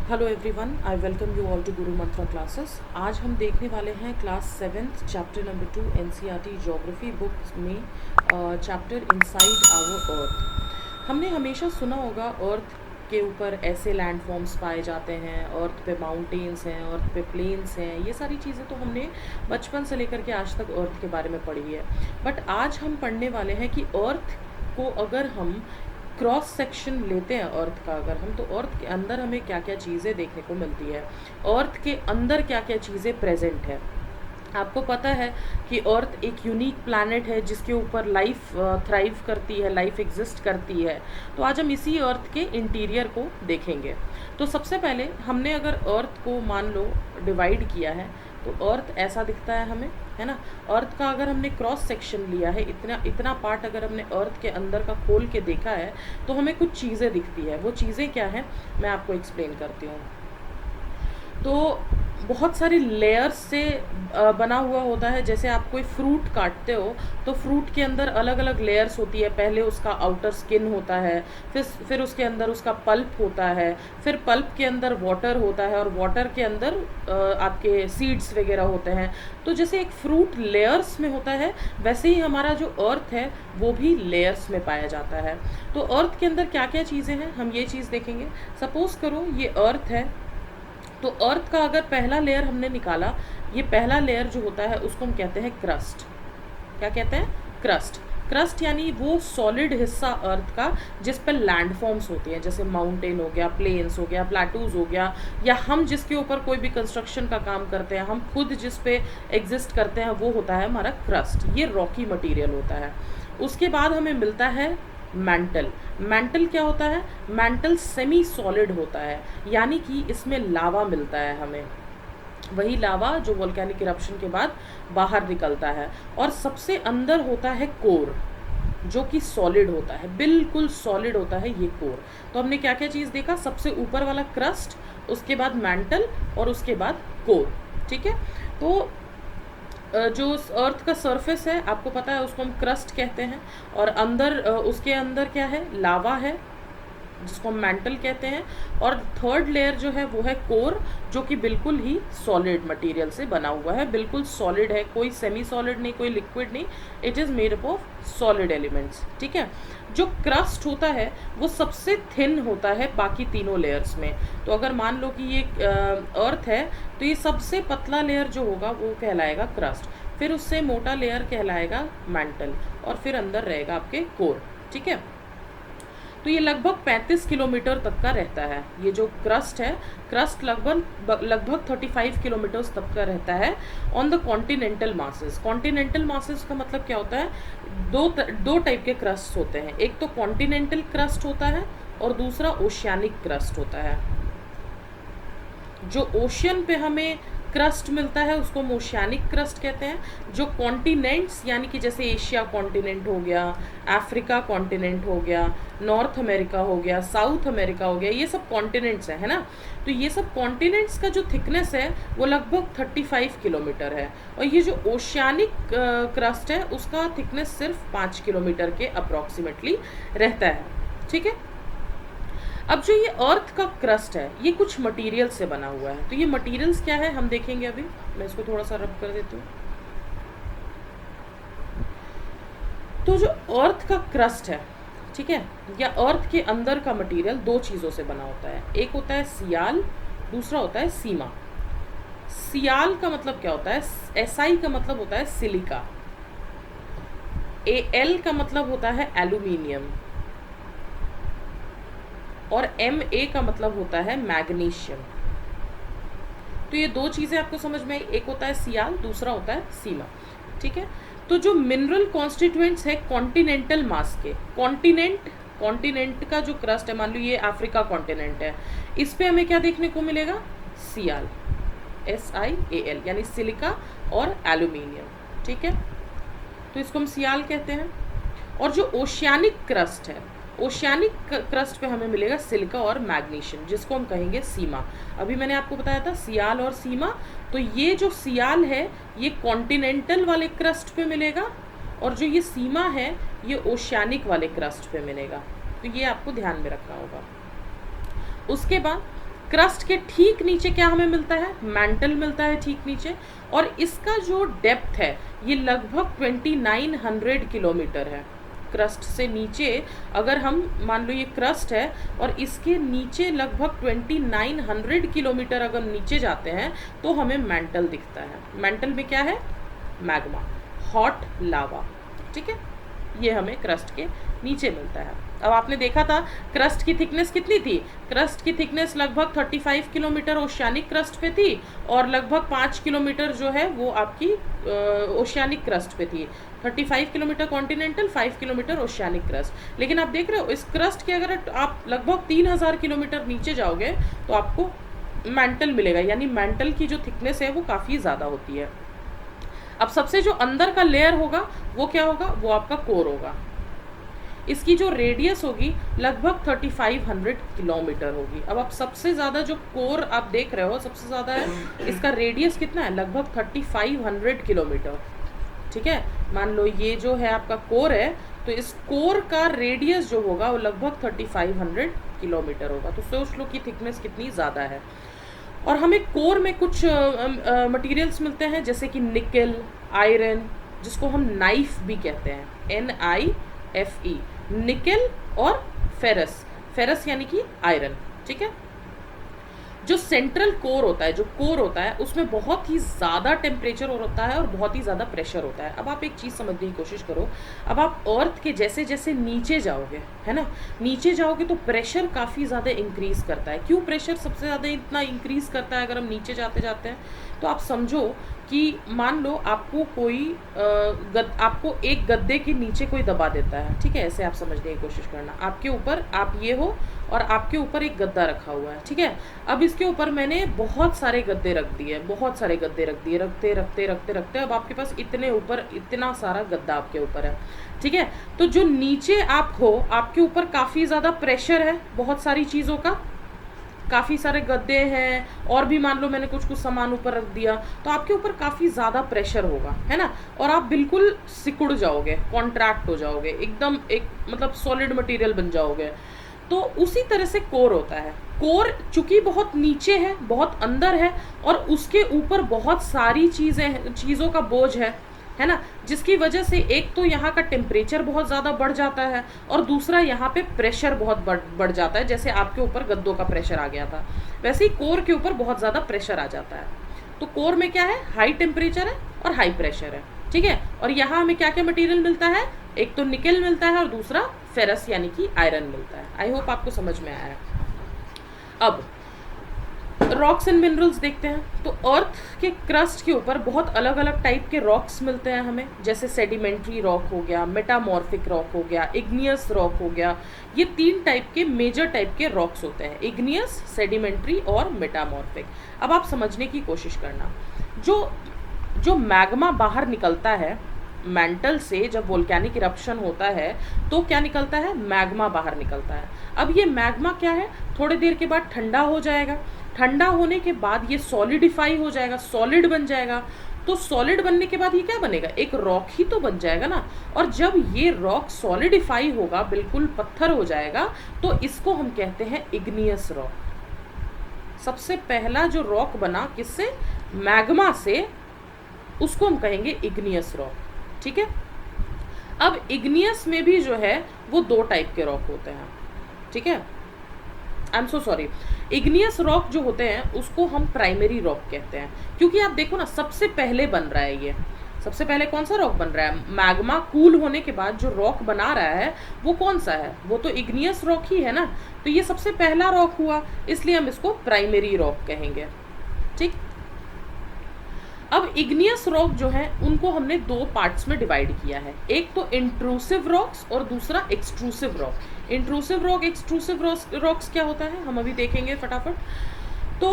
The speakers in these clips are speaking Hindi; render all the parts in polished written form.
Hello everyone, I welcome you all to Guru Mantra classes. आज हम देखने वाले हैं class 7th chapter number 2 NCERT geography book में चैप्टर इनसाइड आवर अर्थ। हमने हमेशा सुना होगा अर्थ के ऊपर ऐसे लैंडफॉर्म्स पाए जाते हैं, अर्थ पे माउंटेन्स हैं, अर्थ पे प्लेन्स हैं। ये सारी चीज़ें तो हमने बचपन से लेकर के आज तक अर्थ के बारे में पढ़ी है। बट आज हम पढ़ने वाले हैं कि अर्थ को अगर हम क्रॉस सेक्शन लेते हैं अर्थ का, अगर हम, तो अर्थ के अंदर हमें क्या क्या चीज़ें देखने को मिलती है, अर्थ के अंदर क्या क्या चीज़ें प्रेजेंट है। आपको पता है कि अर्थ एक यूनिक प्लैनेट है जिसके ऊपर लाइफ थ्राइव करती है, लाइफ एग्जिस्ट करती है। तो आज हम इसी अर्थ के इंटीरियर को देखेंगे। तो सबसे पहले हमने अगर अर्थ को मान लो डिवाइड किया है तो अर्थ ऐसा दिखता है हमें, है ना। अर्थ का अगर हमने क्रॉस सेक्शन लिया है, इतना इतना पार्ट अगर हमने अर्थ के अंदर का खोल के देखा है तो हमें कुछ चीज़ें दिखती है। वो चीज़ें क्या हैं मैं आपको एक्सप्लेन करती हूँ। तो बहुत सारी लेयर्स से बना हुआ होता है। जैसे आप कोई फ्रूट काटते हो तो फ्रूट के अंदर अलग अलग लेयर्स होती है। पहले उसका आउटर स्किन होता है, फिर उसके अंदर उसका पल्प होता है, फिर पल्प के अंदर वाटर होता है और वाटर के अंदर आपके सीड्स वगैरह होते हैं। तो जैसे एक फ्रूट लेयर्स में होता है, वैसे ही हमारा जो अर्थ है वो भी लेयर्स में पाया जाता है। तो अर्थ के अंदर क्या क्या चीज़ें हैं हम ये चीज़ देखेंगे। सपोज करो ये अर्थ है, तो अर्थ का अगर पहला लेयर हमने निकाला, ये पहला लेयर जो होता है उसको हम कहते हैं क्रस्ट। क्या कहते हैं? क्रस्ट। क्रस्ट यानी वो सॉलिड हिस्सा अर्थ का जिस पर लैंडफॉर्म्स होती हैं, जैसे माउंटेन हो गया, प्लेन्स हो गया, प्लेटूज हो गया, या हम जिसके ऊपर कोई भी कंस्ट्रक्शन का काम करते हैं, हम खुद जिस पे एग्जिस्ट करते हैं, वो होता है हमारा क्रस्ट। ये रॉकी मटेरियल होता है। उसके बाद हमें मिलता है मैंटल। मैंटल क्या होता है? मैंटल सेमी सॉलिड होता है, यानी कि इसमें लावा मिलता है हमें, वही लावा जो वोल्केनिक इरप्शन के बाद बाहर निकलता है। और सबसे अंदर होता है कोर, जो कि सॉलिड होता है, बिल्कुल सॉलिड होता है ये कोर। तो हमने क्या क्या चीज़ देखा? सबसे ऊपर वाला क्रस्ट, उसके बाद मैंटल और उसके बाद कोर। ठीक है। तो जो अर्थ का सरफेस है आपको पता है उसको हम क्रस्ट कहते हैं, और अंदर उसके अंदर क्या है? लावा है जिसको हम मैंटल कहते हैं। और थर्ड लेयर जो है वो है कोर, जो कि बिल्कुल ही सॉलिड मटेरियल से बना हुआ है, बिल्कुल सॉलिड है, कोई सेमी सॉलिड नहीं, कोई लिक्विड नहीं, it is made up of solid elements. ठीक है। जो क्रस्ट होता है वो सबसे थिन होता है बाकी तीनों लेयर्स में। तो अगर मान लो कि ये अर्थ है तो ये सबसे पतला लेयर जो होगा वो कहलाएगा क्रस्ट, फिर उससे मोटा लेयर कहलाएगा मैंटल, और फिर अंदर रहेगा आपके कोर। ठीक है। तो ये लगभग 35 किलोमीटर तक का रहता है। ये जो क्रस्ट है, क्रस्ट लगभग 35 किलोमीटर्स तक का रहता है on the continental masses. Continental masses का मतलब क्या होता है? दो टाइप के क्रस्ट होते हैं। एक तो कॉन्टिनेंटल क्रस्ट होता है और दूसरा ओशियानिक क्रस्ट होता है। जो ओशियन पे हमें क्रस्ट मिलता है उसको हम ओशियानिक क्रस्ट कहते हैं। जो कॉन्टिनेंट्स यानी कि जैसे एशिया कॉन्टिनेंट हो गया, अफ्रीका कॉन्टिनेंट हो गया, नॉर्थ अमेरिका हो गया, साउथ अमेरिका हो गया, ये सब कॉन्टिनेंट्स है ना। तो ये सब कॉन्टिनेंट्स का जो थिकनेस है वो लगभग 35 किलोमीटर है, और ये जो ओशियानिक क्रस्ट है उसका थिकनेस सिर्फ 5 किलोमीटर के अप्रॉक्सीमेटली रहता है। ठीक है। अब जो ये अर्थ का क्रस्ट है ये कुछ मटेरियल से बना हुआ है। तो ये मटेरियल्स क्या है हम देखेंगे अभी। मैं इसको थोड़ा सा रब कर देती हूँ। तो जो अर्थ का क्रस्ट है, ठीक है, या अर्थ के अंदर का मटेरियल दो चीज़ों से बना होता है। एक होता है सियाल, दूसरा होता है सीमा। सियाल का मतलब क्या होता है? SI का मतलब होता है सिलिका, AL का मतलब होता है एल्यूमिनियम, और MA का मतलब होता है मैग्नीशियम। तो ये दो चीज़ें आपको समझ में आई, एक होता है सियाल, दूसरा होता है सीमा। ठीक है। तो जो मिनरल कॉन्स्टिट्यूएंट्स है कॉन्टिनेंटल मास के, कॉन्टिनेंट का जो क्रस्ट है, मान लो ये अफ्रीका कॉन्टिनेंट है, इस पे हमें क्या देखने को मिलेगा? सियाल, SiAl, यानी सिलिका और एल्यूमिनियम। ठीक है। तो इसको हम सियाल कहते हैं। और जो ओशियानिक क्रस्ट है, ओशियानिक क्रस्ट पे हमें मिलेगा सिलिका और मैग्नीशियम, जिसको हम कहेंगे सीमा। अभी मैंने आपको बताया था सियाल और सीमा। तो ये जो सियाल है ये कॉन्टिनेंटल वाले क्रस्ट पे मिलेगा, और जो ये सीमा है ये ओशियानिक वाले क्रस्ट पे मिलेगा। तो ये आपको ध्यान में रखना होगा। उसके बाद क्रस्ट के ठीक नीचे क्या हमें मिलता है, मैंटल मिलता है ठीक नीचे, और इसका जो डेप्थ है ये लगभग 2900 किलोमीटर है। क्रस्ट से नीचे अगर हम मान लो ये क्रस्ट है और इसके नीचे लगभग 2900 किलोमीटर अगर नीचे जाते हैं तो हमें मैंटल दिखता है। मैंटल में क्या है, मैग्मा, हॉट लावा, ठीक है, ये हमें क्रस्ट के नीचे मिलता है। अब आपने देखा था क्रस्ट की थिकनेस कितनी थी, क्रस्ट की थिकनेस लगभग 35 किलोमीटर ओशियानिक क्रस्ट पे थी और लगभग 5 किलोमीटर जो है वो आपकी ओशियानिक क्रस्ट पे थी। 35 kilometre continental, 5 kilometre oceanic crust. लेकिन आप देख रहे हो इस क्रस्ट के अगर आप लगभग 3000 किलोमीटर नीचे जाओगे तो आपको मैंटल मिलेगा, यानी मैंटल की जो थिकनेस है वो काफ़ी ज़्यादा होती है। अब सबसे जो अंदर का लेयर होगा वो क्या होगा, वो आपका कोर होगा। इसकी जो रेडियस होगी लगभग 3500 किलोमीटर होगी। अब आप सबसे ज़्यादा जो कोर आप देख रहे हो सबसे ज़्यादा है, इसका रेडियस कितना है, लगभग 3500 किलोमीटर, ठीक है। मान लो ये जो है आपका कोर है, तो इस कोर का रेडियस जो होगा वो लगभग 3500 किलोमीटर होगा। तो सोच लो कि थिकनेस कितनी ज़्यादा है। और हमें कोर में कुछ मटेरियल्स मिलते हैं जैसे कि निकल, आयरन, जिसको हम नाइफ भी कहते हैं, NIFE, निकल और फेरस, फेरस यानी कि आयरन, ठीक है। जो सेंट्रल कोर होता है, जो कोर होता है, उसमें बहुत ही ज़्यादा टेम्परेचर होता है और बहुत ही ज़्यादा प्रेशर होता है। अब आप एक चीज़ समझने की कोशिश करो, अब आप अर्थ के जैसे जैसे नीचे जाओगे, है ना, नीचे जाओगे तो प्रेशर काफ़ी ज़्यादा इंक्रीज़ करता है। क्यों प्रेशर सबसे ज़्यादा इतना इंक्रीज़ करता है अगर हम नीचे जाते जाते हैं, तो आप समझो कि मान लो आपको कोई आपको एक गद्दे के नीचे कोई दबा देता है, ठीक है, ऐसे आप समझने की कोशिश करना। आपके ऊपर आप ये हो और आपके ऊपर एक गद्दा रखा हुआ है, ठीक है। अब इसके ऊपर मैंने बहुत सारे गद्दे रख दिए, बहुत सारे गद्दे रख दिए, रखते रखते रखते रखते अब आपके पास इतने ऊपर इतना सारा गद्दा आपके ऊपर है, ठीक है। तो जो नीचे आप हो, आपके ऊपर काफ़ी ज़्यादा प्रेशर है बहुत सारी चीज़ों का, काफ़ी सारे गद्दे हैं, और भी मान लो मैंने कुछ कुछ सामान ऊपर रख दिया, तो आपके ऊपर काफ़ी ज़्यादा प्रेशर होगा, है ना, और आप बिल्कुल सिकुड़ जाओगे, कॉन्ट्रैक्ट हो जाओगे, एकदम एक मतलब सॉलिड मटेरियल बन जाओगे। तो उसी तरह से कोर होता है। कोर चूंकि बहुत नीचे है, बहुत अंदर है, और उसके ऊपर बहुत सारी चीज़ों का बोझ है ना, जिसकी वजह से एक तो यहाँ का टेम्परेचर बहुत ज़्यादा बढ़ जाता है और दूसरा यहाँ पे प्रेशर बहुत बढ़ जाता है। जैसे आपके ऊपर गद्दों का प्रेशर आ गया था, वैसे ही कोर के ऊपर बहुत ज़्यादा प्रेशर आ जाता है। तो कोर में क्या है, हाई टेम्परेचर है और हाई प्रेशर है, ठीक है। और यहाँ हमें क्या क्या मटेरियल मिलता है, एक तो निकल मिलता है और दूसरा फेरस यानी कि आयरन मिलता है। आई होप आपको समझ में आया है। अब रॉक्स एंड मिनरल्स देखते हैं। तो अर्थ के क्रस्ट के ऊपर बहुत अलग अलग टाइप के रॉक्स मिलते हैं हमें, जैसे सेडिमेंट्री रॉक हो गया, मेटामॉर्फिक रॉक हो गया, इग्नियस रॉक हो गया। ये 3 टाइप के मेजर टाइप के रॉक्स होते हैं, इग्नियस, सेडिमेंट्री और मेटामॉर्फिक। अब आप समझने की कोशिश करना, जो मैग्मा बाहर निकलता है मैंटल से, जब वोल्केनिक इरप्शन होता है तो क्या निकलता है, मैग्मा बाहर निकलता है। अब ये मैग्मा क्या है, थोड़ी देर के बाद ठंडा हो जाएगा, ठंडा होने के बाद ये सॉलिडिफाई हो जाएगा, सॉलिड बन जाएगा। तो सॉलिड बनने के बाद ये क्या बनेगा, एक रॉक ही तो बन जाएगा ना। और जब ये रॉक सॉलिडिफाई होगा, बिल्कुल पत्थर हो जाएगा, तो इसको हम कहते हैं इग्नियस रॉक। सबसे पहला जो रॉक बना किससे, मैग्मा से, उसको हम कहेंगे इग्नियस रॉक, ठीक है। अब इग्नियस में भी जो है वो 2 टाइप के रॉक होते हैं, ठीक है। I am so sorry, igneous rock जो होते हैं उसको हम प्राइमरी रॉक कहते हैं, क्योंकि आप देखो ना सबसे पहले बन रहा है ये, सबसे पहले कौन सा रॉक बन रहा है, मैग्मा कूल होने के बाद जो रॉक बना रहा है वो कौन सा है, वो तो इग्नियस रॉक ही है ना। तो ये सबसे पहला रॉक हुआ, इसलिए हम इसको प्राइमरी रॉक कहेंगे, ठीक। अब इग्नियस रॉक जो है उनको हमने 2 पार्ट्स में डिवाइड किया है, एक तो इंट्रूसिव रॉक्स और दूसरा extrusive rock. Intrusive rock, extrusive rocks क्या होता है हम अभी देखेंगे फटाफट। तो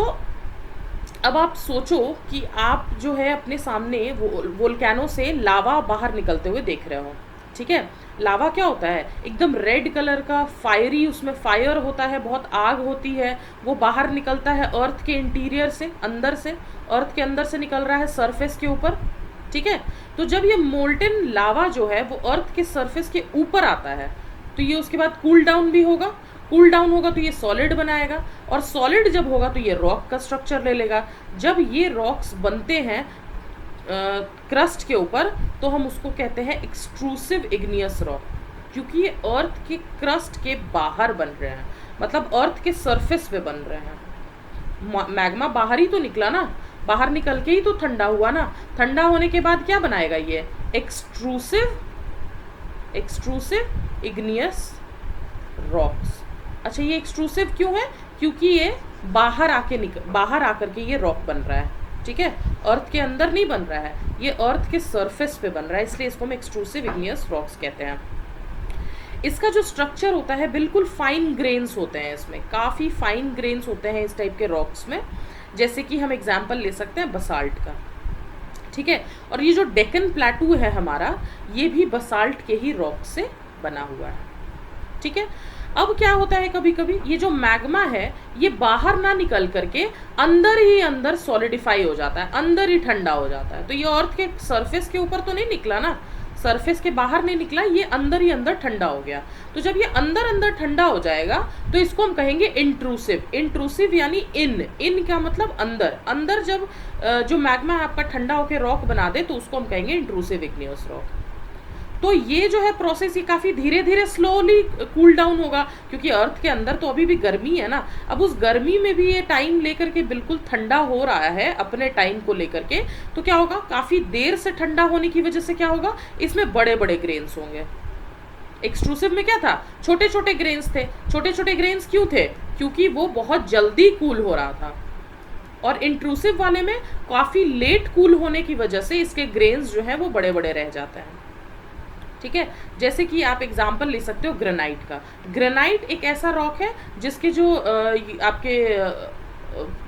अब आप सोचो कि आप जो है अपने सामने वोल्केनो से लावा बाहर निकलते हुए देख रहे हो, ठीक है। लावा क्या होता है, एकदम रेड कलर का, फायरी, उसमें फायर होता है, बहुत आग होती है, वो बाहर निकलता है अर्थ के इंटीरियर से, अंदर से, अर्थ के अंदर से निकल रहा है सरफेस के ऊपर, ठीक है। तो जब ये मोल्टेन लावा जो है वो अर्थ के सरफेस के ऊपर आता है, तो ये उसके बाद कूल डाउन भी होगा, कूल डाउन होगा तो ये सॉलिड बनाएगा, और सॉलिड जब होगा तो ये रॉक का स्ट्रक्चर ले लेगा। जब ये रॉक्स बनते हैं क्रस्ट के ऊपर तो हम उसको कहते हैं एक्सट्रूसिव इग्नियस रॉक, क्योंकि ये अर्थ के क्रस्ट के बाहर बन रहे हैं, मतलब अर्थ के सरफेस पे बन रहे हैं। मैग्मा बाहर ही तो निकला ना, बाहर निकल के ही तो ठंडा हुआ ना, ठंडा होने के बाद क्या बनाएगा ये एक्सट्रूसिव इग्नियस रॉक्स। अच्छा, ये एक्सट्रूसिव क्यों है? क्योंकि ये बाहर आकर के ये रॉक बन रहा है, ठीक है, अर्थ के अंदर नहीं बन रहा है, ये अर्थ के सरफेस पे बन रहा है, इसलिए इसको हम एक्सट्रूसिव इग्नियस रॉक्स कहते हैं। इसका जो स्ट्रक्चर होता है बिल्कुल फाइन ग्रेन्स होते हैं, इसमें काफ़ी फाइन ग्रेन्स होते हैं इस टाइप के रॉक्स में। जैसे कि हम एग्जाम्पल ले सकते हैं बसाल्ट का, ठीक है, और ये जो डेक्कन प्लेटू है हमारा, ये भी बसाल्ट के ही रॉक से बना हुआ है, ठीक है। अब क्या होता है, कभी कभी ये जो मैग्मा है ये बाहर ना निकल करके अंदर ही अंदर सॉलिडिफाई हो जाता है, अंदर ही ठंडा हो जाता है। तो ये अर्थ के सरफेस के ऊपर तो नहीं निकला ना, सरफेस के बाहर नहीं निकला, ये अंदर ही अंदर ठंडा हो गया। तो जब ये अंदर अंदर ठंडा हो जाएगा तो इसको हम कहेंगे इंट्रूसिव यानी इन का मतलब अंदर, अंदर जब जो मैग्मा आपका ठंडा होकर रॉक बना दे तो उसको हम कहेंगे इंट्रूसिव इग्नियस रॉक। तो ये जो है प्रोसेस ये काफ़ी धीरे धीरे स्लोली कूल डाउन होगा, क्योंकि अर्थ के अंदर तो अभी भी गर्मी है ना। अब उस गर्मी में भी ये टाइम लेकर के बिल्कुल ठंडा हो रहा है अपने टाइम को लेकर के, तो क्या होगा, काफ़ी देर से ठंडा होने की वजह से क्या होगा, इसमें बड़े बड़े ग्रेन्स होंगे। एक्सट्रूसिव में क्या था, छोटे छोटे ग्रेन्स थे। छोटे छोटे ग्रेन्स क्यों थे? क्योंकि वो बहुत जल्दी कूल हो रहा था। और इंट्रूसिव वाले में काफ़ी लेट कूल होने की वजह से इसके ग्रेन्स जो हैं वो बड़े बड़े रह जाते हैं, ठीक है। जैसे कि आप एग्जाम्पल ले सकते हो ग्रेनाइट का। ग्रेनाइट एक ऐसा रॉक है जिसके जो आपके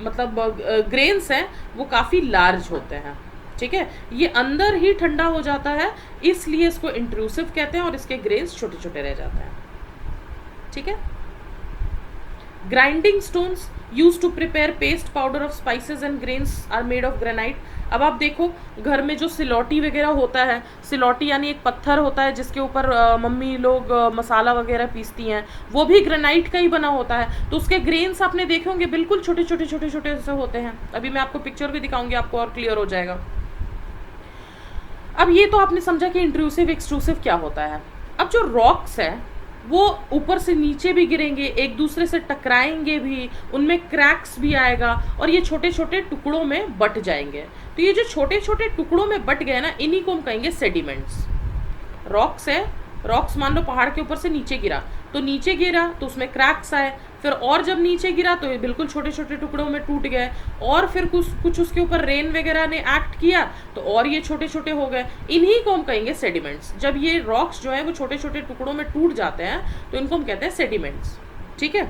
मतलब ग्रेन्स हैं वो काफ़ी लार्ज होते हैं, ठीक है। ये अंदर ही ठंडा हो जाता है, इसलिए इसको इंट्रूसिव कहते हैं, और इसके ग्रेन्स छोटे छोटे रह जाते हैं, ठीक है। Grinding stones use to prepare paste powder of spices and grains are made of granite. अब आप देखो घर में जो सिलौटी वगैरह होता है, सिलौटी यानी एक पत्थर होता है जिसके ऊपर मम्मी लोग मसाला वगैरह पीसती हैं, वो भी ग्रेनाइट का ही बना होता है। तो उसके ग्रेन्स आपने देखे होंगे बिल्कुल छोटे छोटे से होते हैं। अभी मैं आपको पिक्चर भी दिखाऊंगी, आपको और क्लियर हो जाएगा। अब ये तो आपने समझा कि इंट्रूसिव एक्सट्रूसिव क्या होता है। अब जो रॉक्स है वो ऊपर से नीचे भी गिरेंगे, एक दूसरे से टकराएंगे भी, उनमें क्रैक्स भी आएगा, और ये छोटे छोटे टुकड़ों में बट जाएंगे। तो ये जो छोटे छोटे टुकड़ों में बट गए ना, इन्हीं को हम कहेंगे सेडिमेंट्स। रॉक्स है, रॉक्स मान लो पहाड़ के ऊपर से नीचे गिरा, तो नीचे गिरा तो उसमें क्रैक्स आए, फिर और जब नीचे गिरा तो ये बिल्कुल छोटे छोटे टुकड़ों में टूट गए, और फिर कुछ उसके ऊपर रेन वगैरह ने एक्ट किया तो और ये छोटे छोटे हो गए। इन्हीं को हम कहेंगे सेडिमेंट्स। जब ये रॉक्स जो है वो छोटे छोटे टुकड़ों में टूट जाते हैं तो इनको हम कहते हैं सेडिमेंट्स, ठीक है।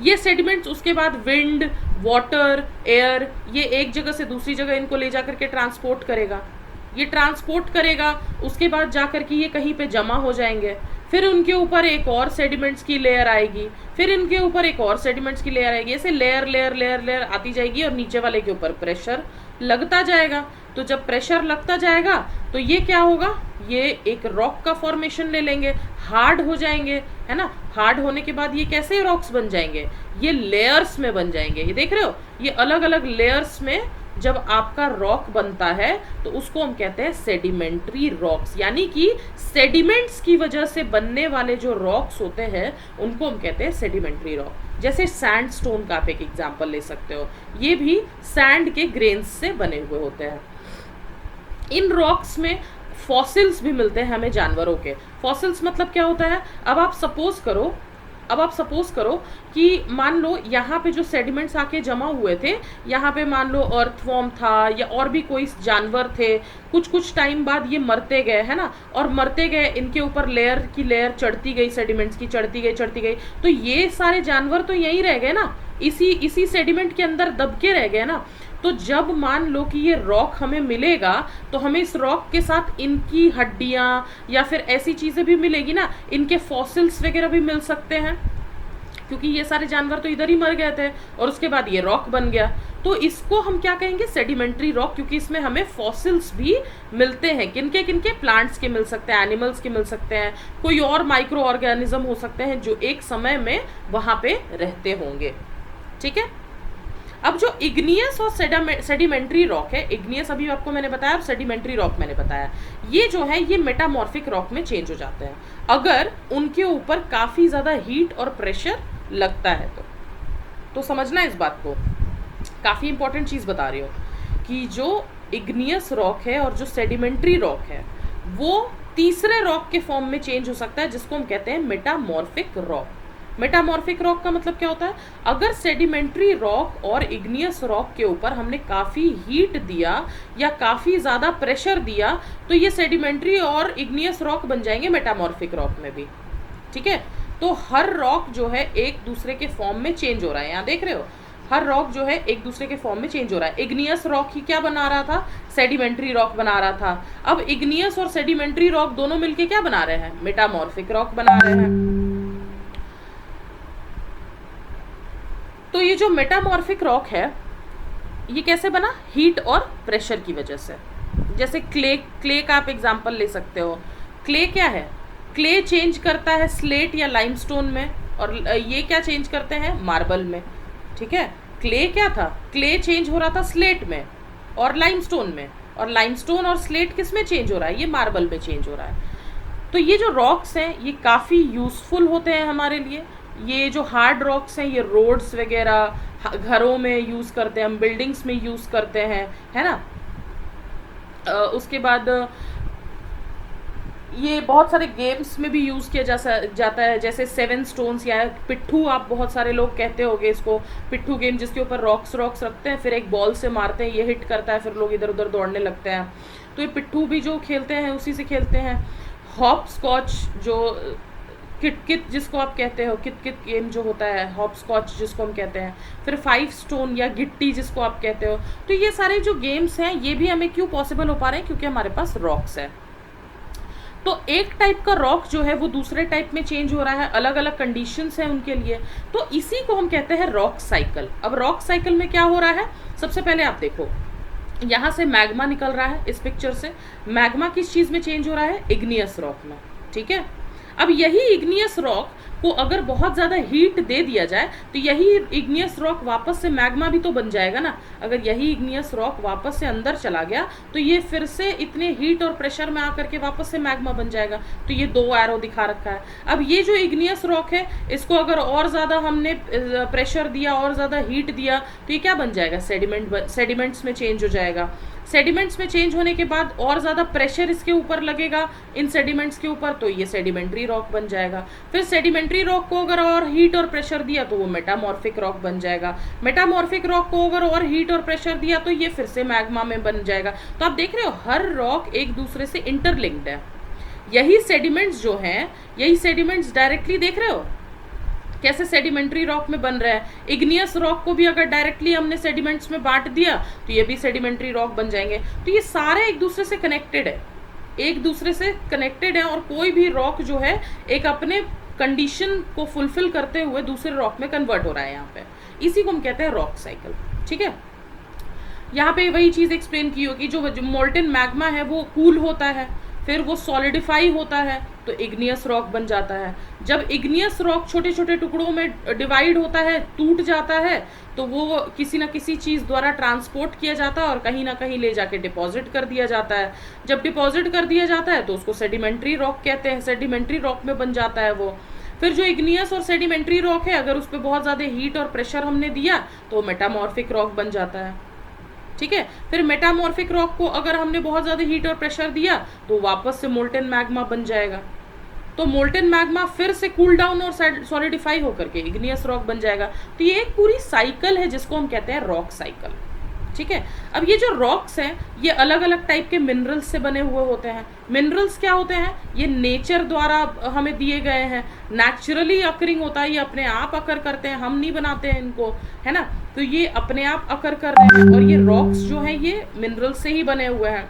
ये सेडिमेंट्स उसके बाद विंड, वाटर, एयर, ये एक जगह से दूसरी जगह इनको ले जाकर के ट्रांसपोर्ट करेगा। ये ट्रांसपोर्ट करेगा, उसके बाद जाकर के ये कहीं पे जमा हो जाएंगे, फिर उनके ऊपर एक और सेडिमेंट्स की लेयर आएगी, फिर इनके ऊपर एक और सेडिमेंट्स की लेयर आएगी, ऐसे लेयर लेयर लेयर लेयर आती जाएगी, और नीचे वाले के ऊपर प्रेशर लगता जाएगा। तो जब प्रेशर लगता जाएगा तो ये क्या होगा, ये एक रॉक का फॉर्मेशन ले लेंगे, हार्ड हो जाएंगे, है ना। हार्ड होने के बाद ये कैसे रॉक्स बन जाएंगे, ये लेयर्स में बन जाएंगे। ये देख रहे हो, ये अलग अलग लेयर्स में जब आपका रॉक बनता है तो उसको हम कहते हैं सेडिमेंट्री रॉक्स, यानी कि सेडिमेंट्स की वजह से बनने वाले जो रॉक्स होते हैं उनको हम कहते हैं सेडिमेंट्री रॉक। जैसे सैंडस्टोन का आप एक एग्जांपल ले सकते हो, ये भी सैंड के ग्रेन्स से बने हुए होते हैं। इन रॉक्स में फॉसिल्स भी मिलते हैं हमें जानवरों के। फॉसिल्स मतलब क्या होता है, अब आप सपोज करो कि मान लो यहाँ पे जो सेडिमेंट्स आके जमा हुए थे, यहाँ पे मान लो अर्थवॉर्म था या और भी कोई जानवर थे, कुछ टाइम बाद ये मरते गए, है ना, और मरते गए, इनके ऊपर लेयर की लेयर चढ़ती गई, सेडिमेंट्स की चढ़ती गई, तो ये सारे जानवर तो यहीं रह गए ना, इसी सेडिमेंट के अंदर दब के रह गए ना। तो जब मान लो कि ये रॉक हमें मिलेगा तो हमें इस रॉक के साथ इनकी हड्डियाँ या फिर ऐसी चीज़ें भी मिलेगी ना, इनके फॉसिल्स वगैरह भी मिल सकते हैं। क्योंकि ये सारे जानवर तो इधर ही मर गए थे और उसके बाद ये रॉक बन गया। तो इसको हम क्या कहेंगे, सेडिमेंट्री रॉक, क्योंकि इसमें हमें फॉसिल्स भी मिलते हैं। किनके किनके, प्लांट्स के मिल सकते हैं, एनिमल्स के मिल सकते हैं, कोई और माइक्रो ऑर्गेनिज्म हो सकते हैं जो एक समय में वहां पे रहते होंगे। ठीक है। अब जो इग्नियस और सेडिमेंट्री रॉक है, इग्नियस अभी आपको मैंने बताया और सेडिमेंट्री रॉक मैंने बताया, ये जो है ये मेटामॉर्फिक रॉक में चेंज हो जाते हैं अगर उनके ऊपर काफी ज्यादा हीट और प्रेशर लगता है तो समझना इस बात को, काफी इंपॉर्टेंट चीज बता रही हूँ कि जो इग्नियस रॉक है और जो सेडिमेंट्री रॉक है वो तीसरे रॉक के फॉर्म में चेंज हो सकता है, जिसको हम कहते हैं मेटामॉर्फिक रॉक। मेटामॉर्फिक रॉक का मतलब क्या होता है, अगर सेडिमेंट्री रॉक और इग्नियस रॉक के ऊपर हमने काफी हीट दिया या काफी ज्यादा प्रेशर दिया तो ये सेडिमेंट्री और इग्नियस रॉक बन जाएंगे मेटामॉर्फिक रॉक में भी। ठीक है। तो हर रॉक जो है एक दूसरे के फॉर्म में चेंज हो रहा है, यहाँ देख रहे हो, हर रॉक जो है एक दूसरे के फॉर्म में चेंज हो रहा है। इग्नियस रॉक ही क्या बना रहा था, सेडिमेंट्री रॉक बना रहा था। अब इग्नियस और सेडिमेंट्री रॉक दोनों मिलके क्या बना रहे हैं, मेटामॉर्फिक रॉक बना रहे हैं। तो ये जो मेटामॉर्फिक रॉक है ये कैसे बना, हीट और प्रेशर की वजह से। जैसे क्ले का आप एग्जांपल ले सकते हो। क्ले क्या है, क्ले चेंज करता है स्लेट या लाइमस्टोन में, और ये क्या चेंज करते हैं, मार्बल में। ठीक है। क्ले क्या था, क्ले चेंज हो रहा था स्लेट में और लाइमस्टोन में, और लाइमस्टोन और स्लेट किस में चेंज हो रहा है, ये मार्बल में चेंज हो रहा है। तो ये जो रॉक्स हैं ये काफ़ी यूज़फुल होते हैं हमारे लिए। ये जो हार्ड रॉक्स हैं ये रोड्स वगैरह घरों में यूज़ करते हैं हम, बिल्डिंग्स में यूज़ करते हैं, है ना। उसके बाद ये बहुत सारे गेम्स में भी यूज़ किया जाता है, जैसे 7 स्टोन्स या पिट्ठू, आप बहुत सारे लोग कहते होंगे इसको, पिट्ठू गेम, जिसके ऊपर रॉक्स रखते हैं, फिर एक बॉल से मारते हैं, ये हिट करता है, फिर लोग इधर उधर दौड़ने लगते हैं। तो ये पिट्ठू भी जो खेलते हैं उसी से खेलते हैं। हॉप स्कॉच, जो किट जिसको आप कहते हो, किट गेम जो होता है, हॉप स्कॉच जिसको हम कहते हैं, फिर 5 स्टोन या गिट्टी जिसको आप कहते हो। तो ये सारे जो गेम्स हैं ये भी हमें क्यों पॉसिबल हो पा रहे हैं, क्योंकि हमारे पास रॉक्स है। तो एक टाइप का रॉक जो है वो दूसरे टाइप में चेंज हो रहा है, अलग अलग कंडीशंस हैं उनके लिए, तो इसी को हम कहते हैं रॉक साइकिल। अब रॉक साइकिल में क्या हो रहा है, सबसे पहले आप देखो, यहाँ से मैग्मा निकल रहा है, इस पिक्चर से मैग्मा किस चीज में चेंज हो रहा है, इग्नियस रॉक में। ठीक है। अब यही इग्नियस रॉक को अगर बहुत ज़्यादा हीट दे दिया जाए तो यही इग्नियस रॉक वापस से मैग्मा भी तो बन जाएगा ना। अगर यही इग्नियस रॉक वापस से अंदर चला गया तो ये फिर से इतने हीट और प्रेशर में आकर के वापस से मैग्मा बन जाएगा। तो ये 2 एरो दिखा रखा है। अब ये जो इग्नियस रॉक है इसको अगर और ज़्यादा हमने प्रेशर दिया और ज़्यादा हीट दिया तो ये क्या बन जाएगा, सेडिमेंट्स में चेंज हो जाएगा। सेडिमेंट्स में चेंज होने के बाद और ज़्यादा प्रेशर इसके ऊपर लगेगा, इन सेडिमेंट्स के ऊपर, तो ये सेडिमेंट्री रॉक बन जाएगा। फिर सेडिमेंट्री रॉक को अगर और हीट और प्रेशर दिया तो वो मेटामॉर्फिक रॉक बन जाएगा। मेटामॉर्फिक रॉक को अगर और हीट और प्रेशर दिया तो ये फिर से मैग्मा में बन जाएगा। तो आप देख रहे हो हर रॉक एक दूसरे से इंटरलिंक्ड है। यही सेडिमेंट्स जो हैं, यही सेडिमेंट्स डायरेक्टली देख रहे हो कैसे सेडिमेंट्री रॉक में बन रहा है। इग्नियस रॉक को भी अगर डायरेक्टली हमने सेडिमेंट्स में बांट दिया तो ये भी सेडिमेंट्री रॉक बन जाएंगे। तो ये सारे एक दूसरे से कनेक्टेड है, एक दूसरे से कनेक्टेड है, और कोई भी रॉक जो है एक अपने कंडीशन को फुलफिल करते हुए दूसरे रॉक में कन्वर्ट हो रहा है यहाँ पे। इसी को हम कहते हैं रॉक साइकिल। ठीक है। यहाँ पे वही चीज़ एक्सप्लेन की होगी, जो मोल्टेन मैग्मा है वो कूल होता है, फिर वो सॉलिडिफाई होता है तो इग्नियस रॉक बन जाता है। जब इग्नियस रॉक छोटे छोटे टुकड़ों में डिवाइड होता है, टूट जाता है, तो वो किसी ना किसी चीज़ द्वारा ट्रांसपोर्ट किया जाता है और कहीं ना कहीं ले जाके डिपॉजिट कर दिया जाता है। जब डिपॉजिट कर दिया जाता है तो उसको सेडिमेंट्री रॉक कहते हैं, सेडिमेंट्री रॉक में बन जाता है वो। फिर जो इग्नियस और सेडिमेंट्री रॉक है, अगर उस पर बहुत ज़्यादा हीट और प्रेशर हमने दिया तो मेटामॉर्फिक रॉक बन जाता है। ठीक है। फिर मेटामॉर्फिक रॉक को अगर हमने बहुत ज़्यादा हीट और प्रेशर दिया तो वापस से मोल्टेन मैग्मा बन जाएगा। तो मोल्टेन मैग्मा फिर से कूल डाउन और सॉलिडिफाई होकर के इग्नियस रॉक बन जाएगा। तो ये एक पूरी साइकिल है जिसको हम कहते हैं रॉक साइकिल। ठीक है। अब ये जो रॉक्स हैं ये अलग अलग टाइप के मिनरल्स से बने हुए होते हैं। मिनरल्स क्या होते हैं, ये नेचर द्वारा हमें दिए गए हैं, नेचुरली अकरिंग होता है, ये अपने आप अकर करते हैं, हम नहीं बनाते हैं इनको, है ना। तो ये अपने आप अकर कर रहे हैं, और ये रॉक्स जो हैं ये मिनरल्स से ही बने हुए हैं।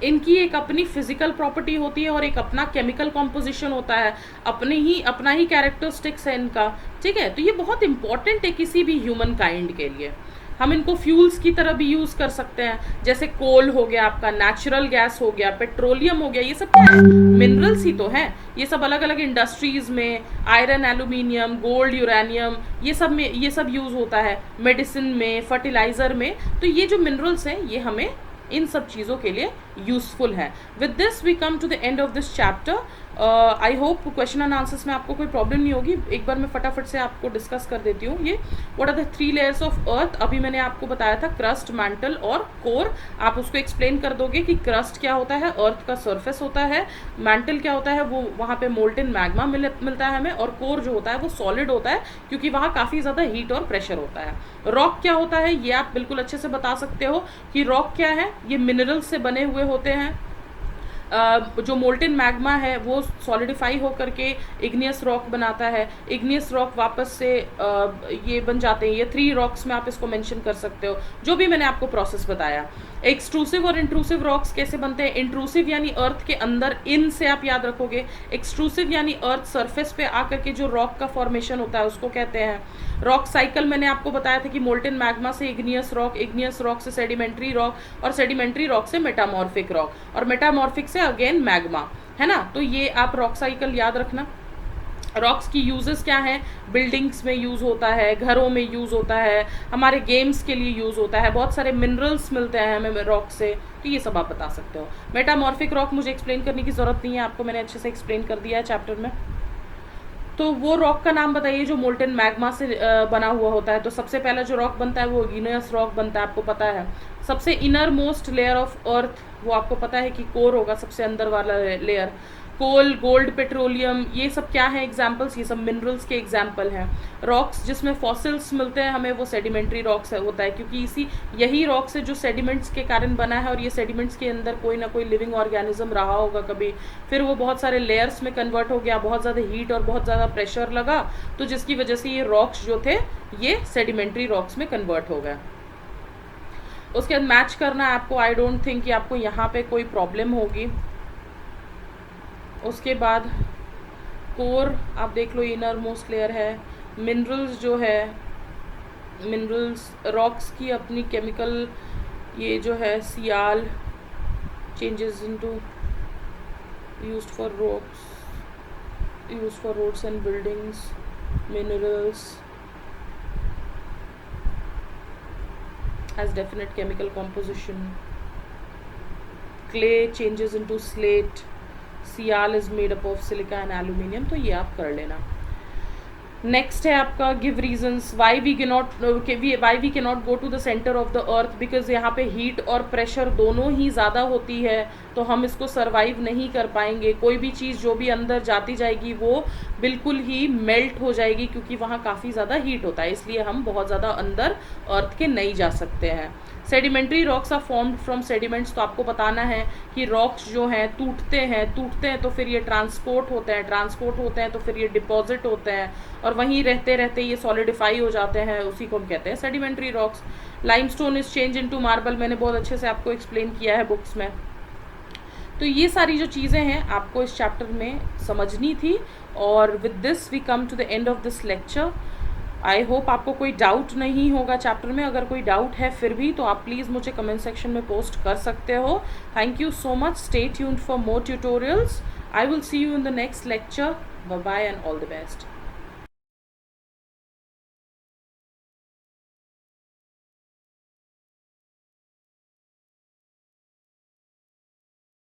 इनकी एक अपनी फिजिकल प्रॉपर्टी होती है और एक अपना केमिकल कॉम्पोजिशन होता है, अपना ही कैरेक्टरिस्टिक्स है इनका, ठीक है। तो ये बहुत इंपॉर्टेंट है किसी भी ह्यूमन काइंड के लिए। हम इनको फ्यूल्स की तरह भी यूज़ कर सकते हैं, जैसे कोल हो गया आपका, नेचुरल गैस हो गया, पेट्रोलियम हो गया, ये सब क्या है, मिनरल्स ही तो हैं। ये सब अलग अलग इंडस्ट्रीज़ में, आयरन, एल्यूमिनियम, गोल्ड, यूरेनियम, ये सब यूज़ होता है, मेडिसिन में, फर्टिलाइज़र में। तो ये जो मिनरल्स हैं ये हमें इन सब चीज़ों के लिए यूजफुल है। With this we come to the end of this chapter. I hope question and answers में आपको कोई प्रॉब्लम नहीं होगी। एक बार मैं फटाफट से आपको डिस्कस कर देती हूँ। ये what are the 3 layers of earth, अभी मैंने आपको बताया था क्रस्ट, मैंटल और कोर। आप उसको एक्सप्लेन कर दोगे कि क्रस्ट क्या होता है, अर्थ का सरफेस होता है, मैंटल क्या होता है, वो वहाँ पे मोल्टन मैग्मा मिलता है हमें, और कोर जो होता है वो सॉलिड होता है क्योंकि वहाँ काफ़ी ज़्यादा हीट और प्रेशर होता है। रॉक क्या होता है ये आप बिल्कुल अच्छे से बता सकते हो कि रॉक क्या है, ये मिनरल्स से बने हुए होते हैं। जो मोल्टन मैग्मा है वो सॉलिडिफाई होकर के इग्नियस रॉक बनाता है, इग्नियस रॉक वापस से ये बन जाते हैं, ये 3 रॉक्स में आप इसको मेंशन कर सकते हो, जो भी मैंने आपको प्रोसेस बताया। एक्सट्रूसिव और इंट्रूसिव रॉक्स कैसे बनते हैं, इंट्रूसिव यानी अर्थ के अंदर, इन से आप याद रखोगे, एक्सट्रूसिव यानी अर्थ सरफेस पे आकर के जो रॉक का फॉर्मेशन होता है उसको कहते हैं। रॉक साइकिल मैंने आपको बताया था कि मोल्टन मैग्मा से इग्नियस रॉक से सेडिमेंट्री रॉक, और सेडिमेंट्री रॉक से मेटामॉर्फिक रॉक, और मेटामॉर्फिक से अगेन मैग्मा, है ना। तो ये आप रॉक साइकिल याद रखना। रॉक्स की यूजेस क्या हैं, बिल्डिंग्स में यूज़ होता है, घरों में यूज़ होता है, हमारे गेम्स के लिए यूज़ होता है, बहुत सारे मिनरल्स मिलते हैं हमें रॉक से, तो ये सब आप बता सकते हो। मेटामॉर्फिक रॉक मुझे एक्सप्लेन करने की ज़रूरत नहीं है, आपको मैंने अच्छे से एक्सप्लेन कर दिया है चैप्टर में। तो वो रॉक का नाम बताइए जो मोल्टन मैग्मा से बना हुआ होता है। तो सबसे पहला जो रॉक बनता है वो इग्नियस रॉक बनता है, आपको पता है। सबसे inner most layer of earth वो आपको पता है कि कोर होगा, सबसे अंदर वाला लेयर। कोल, गोल्ड, पेट्रोलियम, ये सब क्या है एग्जाम्पल्स, ये सब मिनरल्स के एग्जाम्पल हैं। रॉक्स जिसमें फॉसिल्स मिलते हैं हमें वो सेडिमेंट्री रॉक्स होता है, क्योंकि यही रॉक्स है जो सेडिमेंट्स के कारण बना है, और ये सेडिमेंट्स के अंदर कोई ना कोई लिविंग ऑर्गेनिज्म रहा होगा कभी, फिर वो बहुत सारे लेयर्स में कन्वर्ट हो गया, बहुत ज़्यादा हीट और बहुत ज़्यादा प्रेशर लगा, तो जिसकी वजह से ये रॉक्स जो थे ये सेडिमेंट्री रॉक्स में कन्वर्ट हो गए। उसके बाद मैच करना है आपको, आई डोंट थिंक कि आपको यहाँ पे कोई प्रॉब्लम होगी। उसके बाद कोर आप देख लो, इनर मोस्ट लेयर है। मिनरल्स जो है, मिनरल्स रॉक्स की अपनी केमिकल, ये जो है sial, changes into used for rocks, used for roads and buildings, minerals has definite chemical composition. Clay changes into slate. Sial is made up of silica and aluminium. तो ये आप कर लेना। नेक्स्ट है आपका give reasons why we cannot go to the centre of the earth, because यहाँ पे हीट और प्रेशर दोनों ही ज़्यादा होती है, तो हम इसको सर्वाइव नहीं कर पाएंगे। कोई भी चीज़ जो भी अंदर जाती जाएगी वो बिल्कुल ही मेल्ट हो जाएगी, क्योंकि वहाँ काफ़ी ज़्यादा हीट होता है, इसलिए हम बहुत ज़्यादा अंदर अर्थ के नहीं जा सकते हैं। Sedimentary rocks are formed from sediments, तो आपको बताना है कि रॉक्स जो हैं टूटते हैं तो फिर ये ट्रांसपोर्ट होते हैं तो फिर ये डिपॉजिट होते हैं, और वहीं रहते रहते ये सॉलिडिफाई हो जाते हैं, उसी को हम कहते हैं sedimentary rocks. Limestone is change into marble, मैंने बहुत अच्छे से आपको एक्सप्लेन किया है बुक्स में। तो ये सारी जो चीज़ें हैं आपको इस चैप्टर में समझनी थी, और with this we come to the end of this lecture. I hope आपको कोई डाउट नहीं होगा चैप्टर में। अगर कोई डाउट है फिर भी तो आप प्लीज़ मुझे कमेंट सेक्शन में पोस्ट कर सकते हो। Thank you so much, stay tuned for more tutorials. I will see you in the next lecture. Bye bye and all the best.